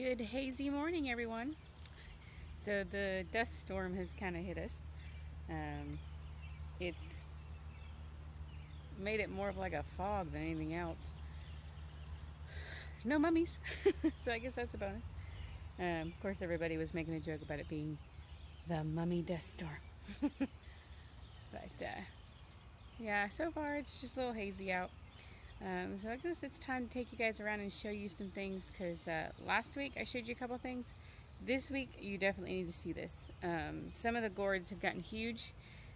Good hazy morning, everyone. So the dust storm has kind of hit us. It's made it more of like a fog than anything else. There's no mummies, so I guess that's a bonus. Of course, everybody was making a joke about it being the mummy dust storm. But yeah, so far it's just a little hazy out. So I guess it's time to take you guys around and show you some things, because last week I showed you a couple things. This week you definitely need to see this. Some of the gourds have gotten huge,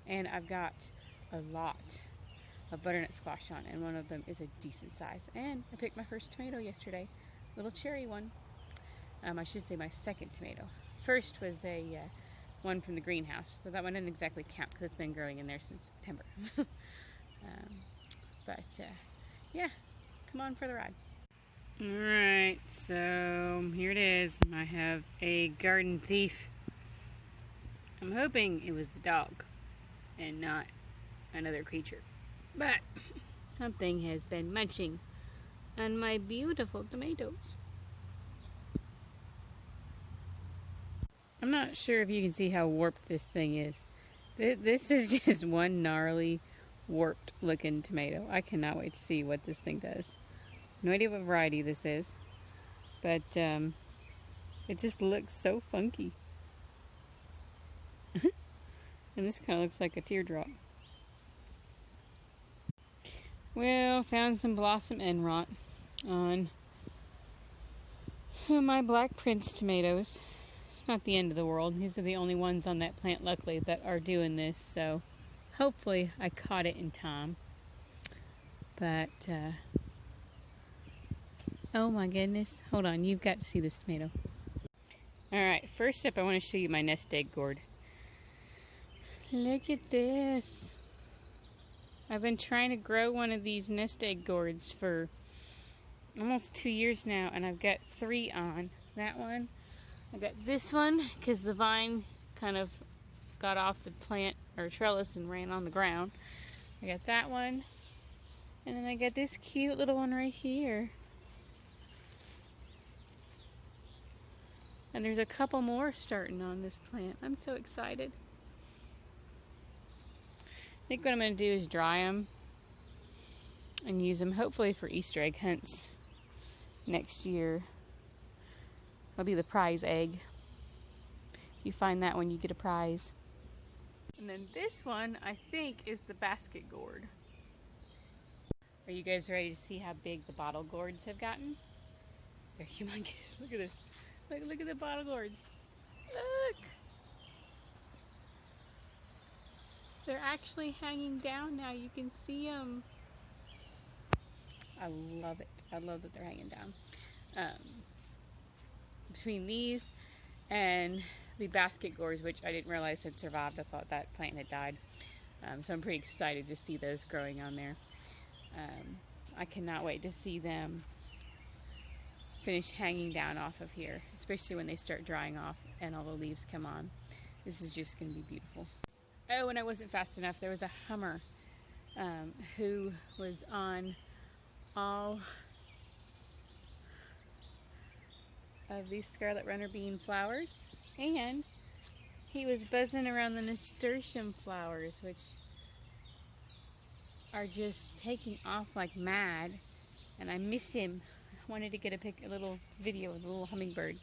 and I've got a lot of butternut squash on, and one of them is a decent size. And I picked my first tomato yesterday, little cherry one. I should say my second tomato. First was a one from the greenhouse, so that one didn't exactly count because it's been growing in there since September. Yeah, come on for the ride. Alright, so here it is. I have a garden thief. I'm hoping it was the dog and not another creature. But something has been munching on my beautiful tomatoes. I'm not sure if you can see how warped this thing is. This is just one gnarly, warped looking tomato. I cannot wait to see what this thing does. No idea what variety this is, but it just looks so funky. And this kind of looks like a teardrop. Well, found some blossom end rot on some of my Black Prince tomatoes. It's not the end of the world. These are the only ones on that plant, luckily, that are doing this, so hopefully I caught it in time. But oh my goodness, hold on, you've got to see this tomato. Alright, first up I want to show you my nest egg gourd. Look at this. I've been trying to grow one of these nest egg gourds for almost 2 years now, and I've got 3 on. That one, I got this one because the vine kind of got off the plant or trellis and ran on the ground. I got that one, and then I got this cute little one right here. And there's a couple more starting on this plant. I'm so excited. I think what I'm going to do is dry them and use them hopefully for Easter egg hunts next year. That'll be the prize egg. If you find that one, you get a prize. And then this one, I think, is the basket gourd. Are you guys ready to see how big the bottle gourds have gotten? They're humongous. Look at this. Look at the bottle gourds. Look! They're actually hanging down now. You can see them. I love it. I love that they're hanging down. Between these and the basket gourds, which I didn't realize had survived. I thought that plant had died. So I'm pretty excited to see those growing on there. I cannot wait to see them finish hanging down off of here, especially when they start drying off and all the leaves come on. This is just going to be beautiful. Oh, and I wasn't fast enough. There was a hummer who was on all of these scarlet runner bean flowers, and he was buzzing around the nasturtium flowers, which are just taking off like mad, and I missed him. I wanted to get a little video of the little hummingbird.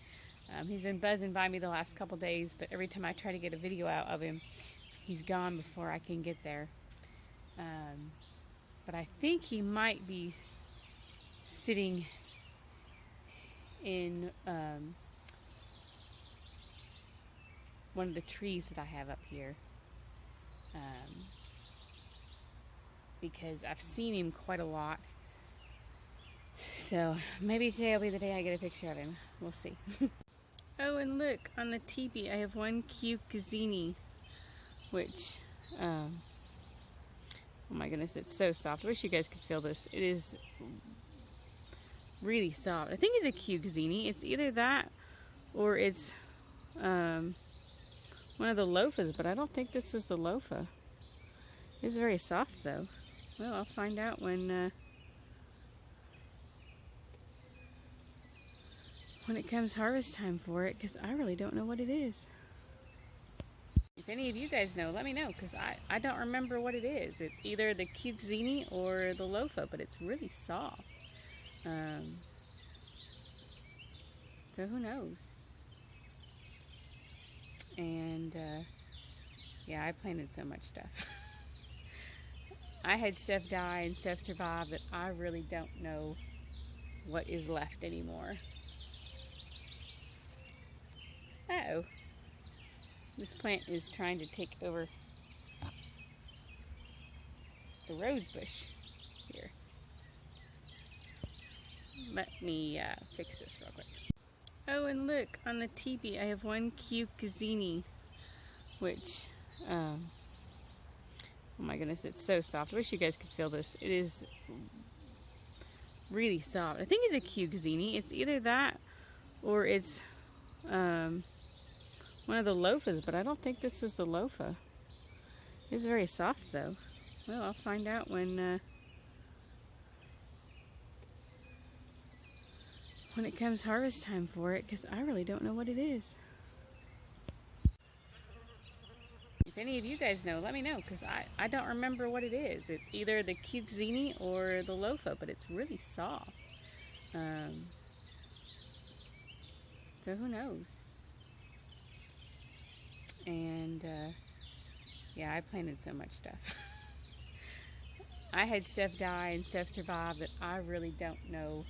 He's been buzzing by me the last couple days, but every time I try to get a video out of him, he's gone before I can get there. But I think he might be sitting in one of the trees that I have up here, because I've seen him quite a lot. So maybe today will be the day I get a picture of him. We'll see. Oh, and look, on the teepee I have one cute gazzini, which, oh my goodness, it's so soft. I wish you guys could feel this. It is really soft. I think it's a cute gazzini. It's either that or it's one of the loafahs, but I don't think this is the loafa. It's very soft though. Well, I'll find out when when it comes harvest time for it, because I really don't know what it is. If any of you guys know, let me know, because I don't remember what it is. It's either the cucuzini or the lofa, but it's really soft. So who knows? And yeah, I planted so much stuff. I had stuff die and stuff survive that I really don't know what is left anymore. Uh-oh. This plant is trying to take over the rose bush here. Let me fix this real quick. Oh, and look, on the teepee I have one cucuzini, which, oh my goodness, it's so soft. I wish you guys could feel this. It is really soft. I think it's a cucuzini. It's either that or it's one of the lofas, but I don't think this is the lofa. It's very soft though. Well, I'll find out when it comes harvest time for it, because I really don't know what it is. If any of you guys know, let me know, because I don't remember what it is. It's either the cucuzini or the lofa, but it's really soft. So who knows? And yeah, I planted so much stuff. I had stuff die and stuff survive that I really don't know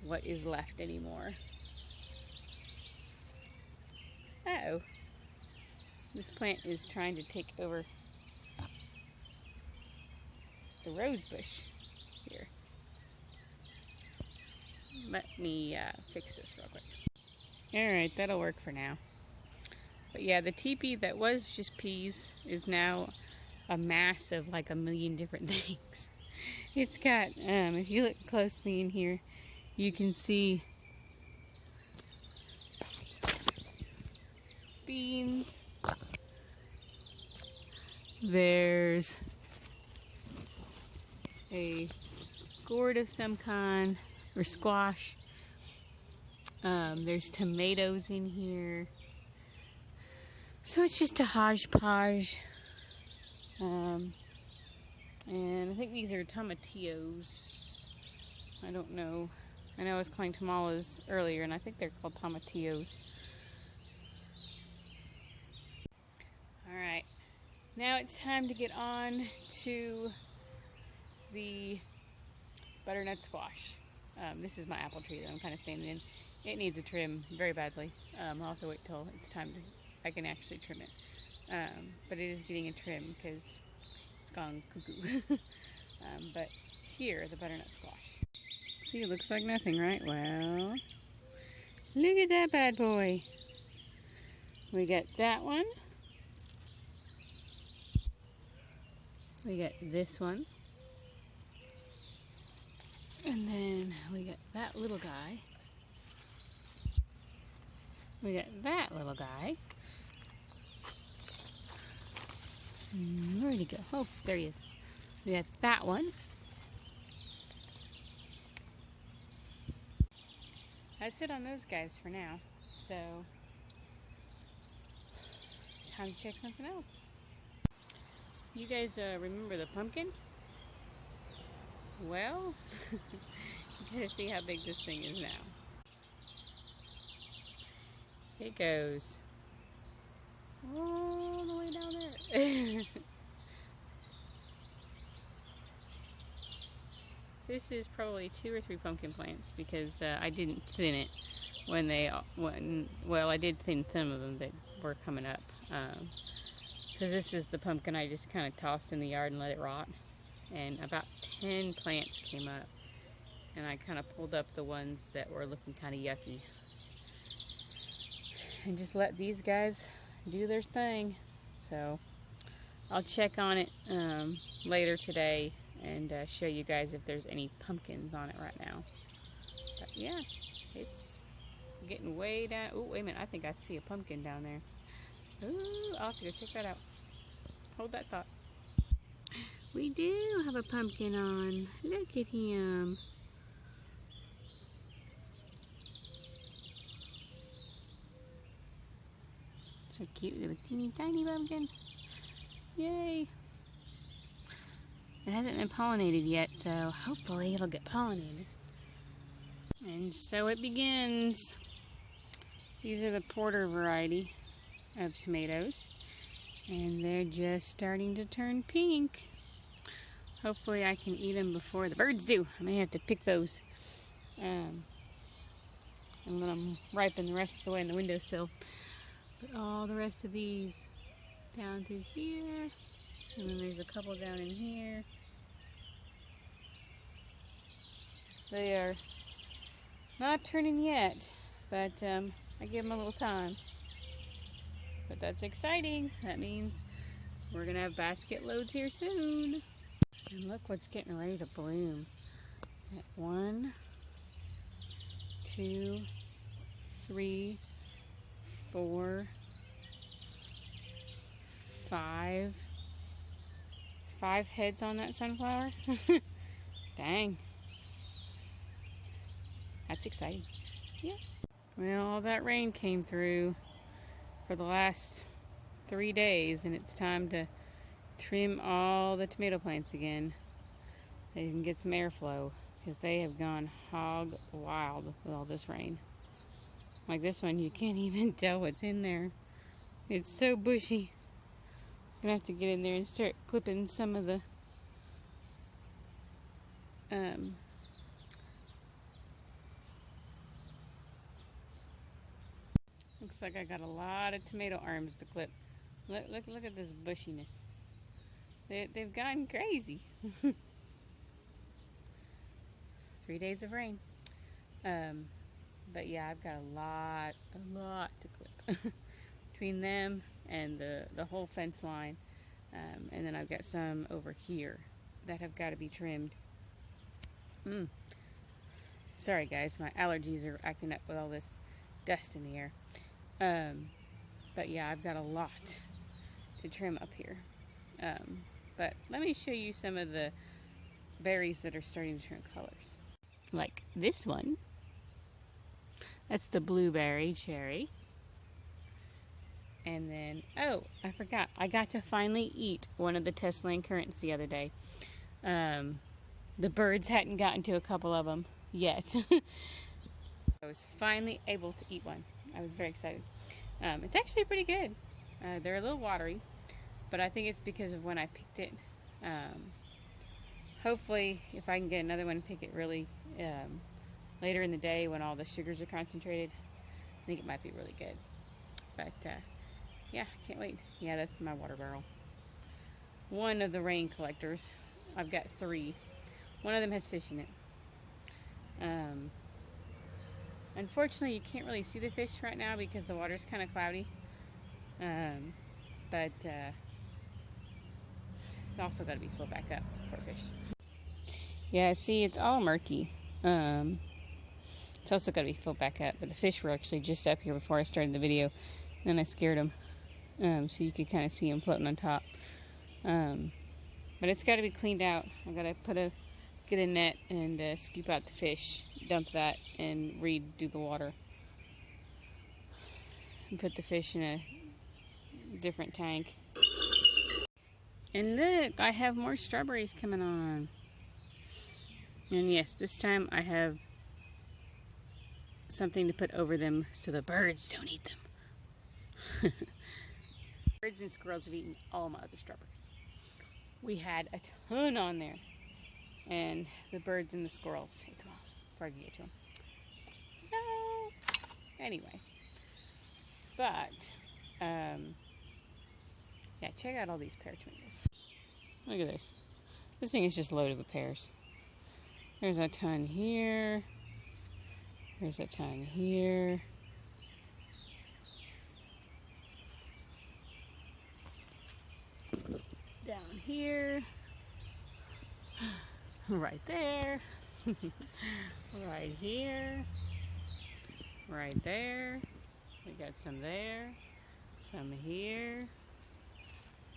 what is left anymore. Uh-oh. This plant is trying to take over the rose bush here. Let me fix this real quick. Alright, that'll work for now. But yeah, the teepee that was just peas is now a mass of like a million different things. It's got, if you look closely in here, you can see beans. There's a gourd of some kind, or squash. There's tomatoes in here. So it's just a hodgepodge. And I think these are tomatillos. I don't know. I know I was calling tamales earlier, and I think they're called tomatillos. Alright, now it's time to get on to the butternut squash. This is my apple tree that I'm kind of standing in. It needs a trim very badly. I'll have to wait till it's time to I can actually trim it. But it is getting a trim because it's gone cuckoo. But here, the butternut squash. See, it looks like nothing, right? Well, look at that bad boy. We got that one. We got this one. And then we got that little guy. We got that little guy. Where'd he go? Oh, there he is. We got that one. That's it on those guys for now. So, time to check something else. You guys remember the pumpkin? Well, you gotta see how big this thing is now. It goes all the way down there. This is probably 2 or 3 pumpkin plants because I didn't thin it when well, I did thin some of them that were coming up. Because this is the pumpkin I just kind of tossed in the yard and let it rot. And about 10 plants came up. And I kind of pulled up the ones that were looking kind of yucky. And just let these guys do their thing. So I'll check on it later today and show you guys if there's any pumpkins on it right now. But yeah, it's getting way down. Oh, wait a minute, I think I see a pumpkin down there. Ooh, I'll have to go check that out. Hold that thought. We do have a pumpkin on. Look at him. So cute, little teeny tiny pumpkin. Yay! It hasn't been pollinated yet, so hopefully it'll get pollinated. And so it begins. These are the porter variety of tomatoes, and they're just starting to turn pink. Hopefully I can eat them before the birds do. I may have to pick those and let them ripen the rest of the way in the windowsill. But all the rest of these down through here, and then there's a couple down in here. They are not turning yet, but I give them a little time. But that's exciting. That means we're gonna have basket loads here soon. And look what's getting ready to bloom. 1, 2, 3, 4, 5. 5 heads on that sunflower. Dang. That's exciting. Yeah. Well, all that rain came through for the last 3 days, and it's time to trim all the tomato plants again. They can get some airflow because they have gone hog wild with all this rain. Like this one, you can't even tell what's in there. It's so bushy. I'm gonna have to get in there and start clipping some of the looks like I got a lot of tomato arms to clip. Look at this bushiness. They've gone crazy. 3 days of rain. But yeah, I've got a lot to clip between them and the whole fence line. And then I've got some over here that have got to be trimmed. Sorry guys, my allergies are acting up with all this dust in the air. But yeah, I've got a lot to trim up here. But let me show you some of the berries that are starting to turn colors. Like this one. That's the blueberry cherry. And then, oh, I forgot. I got to finally eat one of the Tesla currants the other day. The birds hadn't gotten to a couple of them yet. I was finally able to eat one. I was very excited. It's actually pretty good. They're a little watery, but I think it's because of when I picked it. Hopefully, if I can get another one, pick it really later in the day when all the sugars are concentrated, I think it might be really good. But yeah, can't wait. Yeah, that's my water barrel. One of the rain collectors. I've got 3. One of them has fish in it. Unfortunately, you can't really see the fish right now because the water's kind of cloudy. But it's also got to be filled back up. Poor fish. Yeah, see, it's all murky. It's also got to be filled back up. But the fish were actually just up here before I started the video. And then I scared them. So you could kind of see them floating on top. But it's got to be cleaned out. I've got to get a net and scoop out the fish, dump that, and redo the water. And put the fish in a different tank. And look, I have more strawberries coming on. And yes, this time I have something to put over them so the birds don't eat them. Birds and squirrels have eaten all my other strawberries. We had a ton on there. And the birds and the squirrels ate them all before I could get to them. So, anyway. But, yeah, check out all these pear tomatoes. Look at this. This thing is just loaded with pears. There's a ton here. There's a ton here. Down here. Right there. Right here. Right there. We got some there. Some here.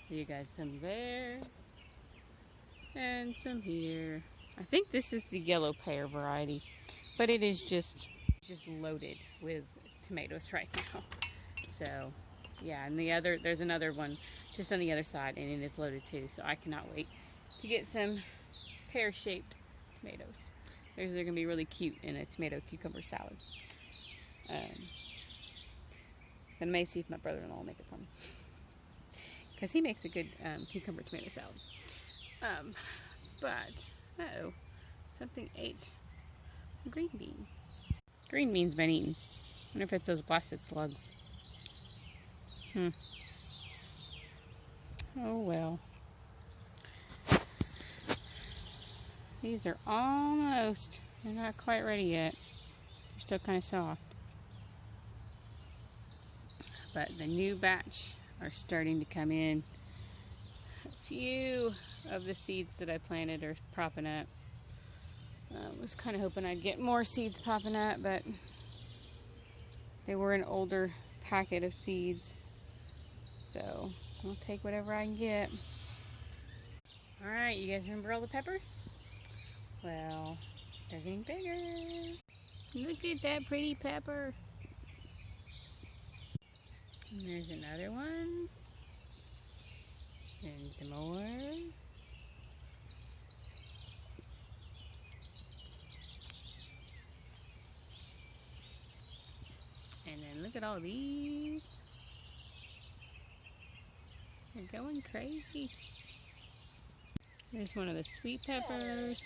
You got some there. And some here. I think this is the yellow pear variety. But it is just loaded with tomatoes right now. So, Yeah, and there's another one just on the other side, and it is loaded too. So I cannot wait to get some pear-shaped tomatoes. They're going to be really cute in a tomato cucumber salad. I may see if my brother-in-law will make it for me, because he makes a good cucumber tomato salad. But uh-oh, something ate a green bean. Green bean's been eaten. I wonder if it's those blasted slugs. Oh well. These are almost, they're not quite ready yet. They're still kind of soft. But the new batch are starting to come in. A few of the seeds that I planted are popping up. Was kind of hoping I'd get more seeds popping up, but they were an older packet of seeds. So I'll take whatever I can get. Alright, you guys remember all the peppers? Well, they're getting bigger. Look at that pretty pepper. And there's another one. And some more. And then look at all these. They're going crazy. There's one of the sweet peppers.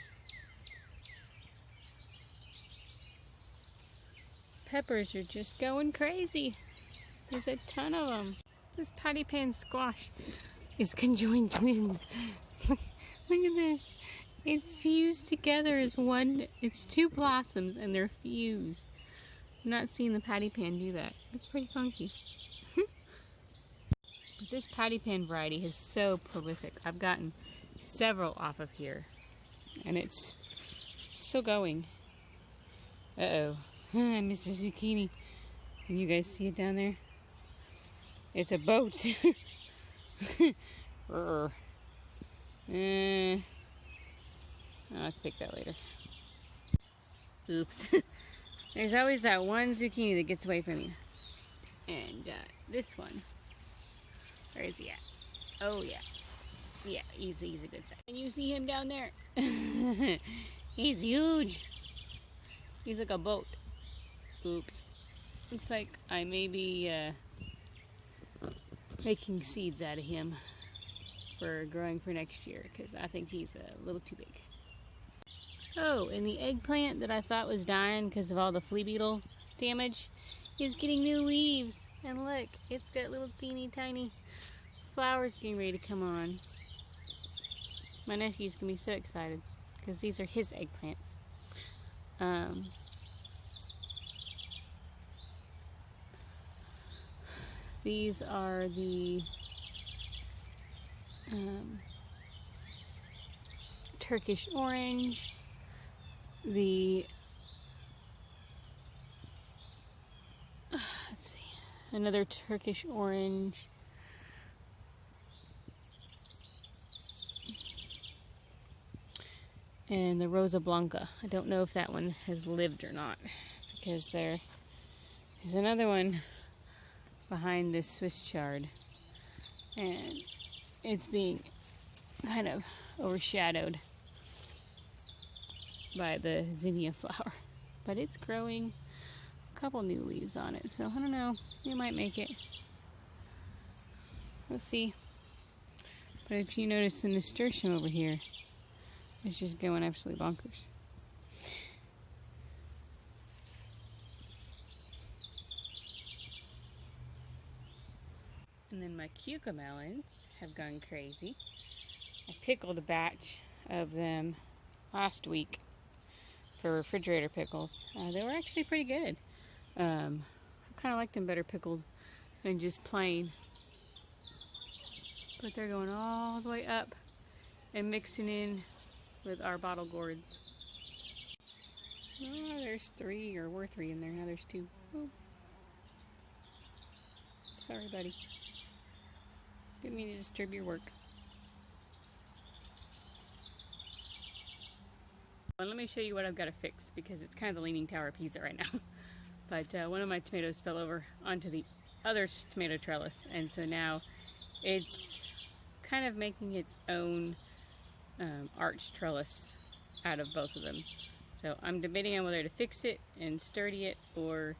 Peppers are just going crazy. There's a ton of them. This patty pan squash is conjoined twins. Look at this. It's fused together as one. It's two blossoms and they're fused. I'm not seeing the patty pan do that. It's pretty funky. But this patty pan variety is so prolific. I've gotten several off of here. And it's still going. Uh-oh. I missed a zucchini. Can you guys see it down there? It's a boat. I'll have to pick that later. Oops. There's always that one zucchini that gets away from you. And this one. Where is he at? Oh, yeah. Yeah, he's a good size. Can you see him down there? He's huge. He's like a boat. Oops. Looks like I may be making seeds out of him for growing for next year, because I think he's a little too big. Oh, and the eggplant that I thought was dying because of all the flea beetle damage is getting new leaves. And look, it's got little teeny tiny flowers getting ready to come on. My nephew's gonna be so excited because these are his eggplants. These are the Turkish orange, the let's see, another Turkish orange, and the Rosa Blanca. I don't know if that one has lived or not, because there's another one behind this Swiss chard, and it's being kind of overshadowed by the zinnia flower, but it's growing a couple new leaves on it, so I don't know, it might make it. We'll see. But if you notice the nasturtium over here, it's just going absolutely bonkers. And then my cucamelons have gone crazy. I pickled a batch of them last week for refrigerator pickles. They were actually pretty good. I kind of like them better pickled than just plain. But they're going all the way up and mixing in with our bottle gourds. Oh, there's three, or were three in there. Now there's two. Oh. Sorry, buddy. Didn't mean to disturb your work. Well, let me show you what I've got to fix, because it's kind of the Leaning Tower of Pisa right now. But one of my tomatoes fell over onto the other tomato trellis, and so now it's kind of making its own arch trellis out of both of them. So I'm debating on whether to fix it and sturdy it or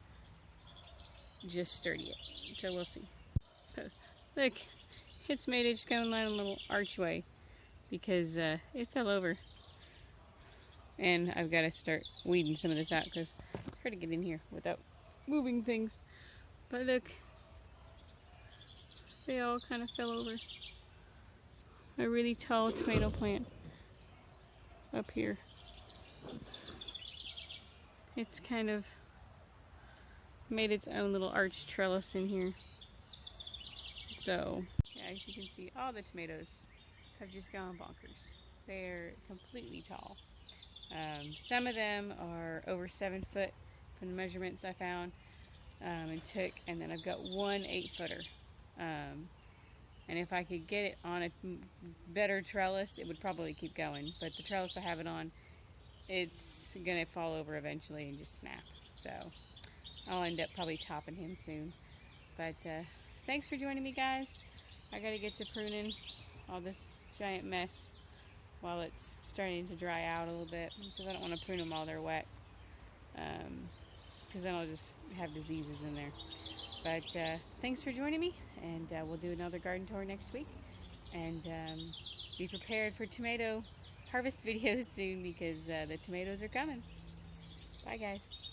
just sturdy it. So we'll see. But look, it's made it just going down a little archway because it fell over. And I've got to start weeding some of this out because it's hard to get in here without moving things. But look, they all kind of fell over. A really tall tomato plant up here. It's kind of made its own little arch trellis in here. So, yeah, as you can see, all the tomatoes have just gone bonkers. They're completely tall. Some of them are over 7 foot from the measurements I found and took, and then I've got one 8-footer. And if I could get it on a better trellis, it would probably keep going. But the trellis I have it on, it's gonna fall over eventually and just snap. So I'll end up probably topping him soon. But thanks for joining me, guys. I gotta get to pruning all this giant mess while it's starting to dry out a little bit, because I don't want to prune them while they're wet, because then I'll just have diseases in there. But thanks for joining me, and we'll do another garden tour next week, and be prepared for tomato harvest videos soon, because the tomatoes are coming. Bye, guys.